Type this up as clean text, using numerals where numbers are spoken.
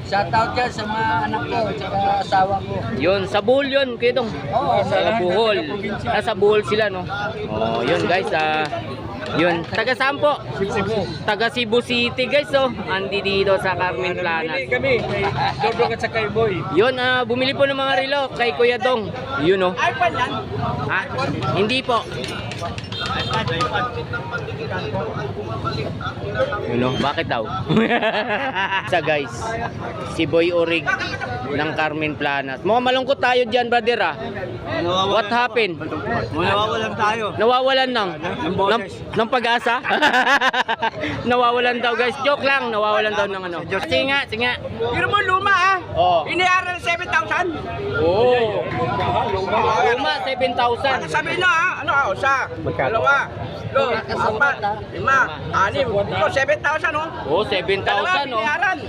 Shoutout dyan sa mga anak ko, tsaka asawa ko. Yun, sa Bohol yun, Kuya Dong. Oo, Sa Bohol. Nasa Bohol sila, no? Oh, yun guys, yun. Taga saan po? Taga Cebu City, guys, oh. Andi dito sa Carmen Planas. Kami, kay Dodong at sa kay Boy. Yun, bumili po ng mga relo kay Kuya Dong. Yun, oh. iPhone yan? Ha? Hindi po. Yun, oh. Bakit daw? Sa guys, si Boy Orig ng Carmen Planas. Mukhang malungkot tayo dyan, brother, ah. What happened? Nawawalan tayo. Nawawalan ng pag-asa? Nawawalan daw, guys. Joke lang, nawawalan daw ng ano. Sige nga, sige nga. Pero mo luma ah. Oh. Iniaral 7,000. Oh. Luma, 7,000. Sabi na ah, ano ah, isa, dalawa, apat, lima, anim, 7,000 oh. Oh, 7,000, oh. Iniaral.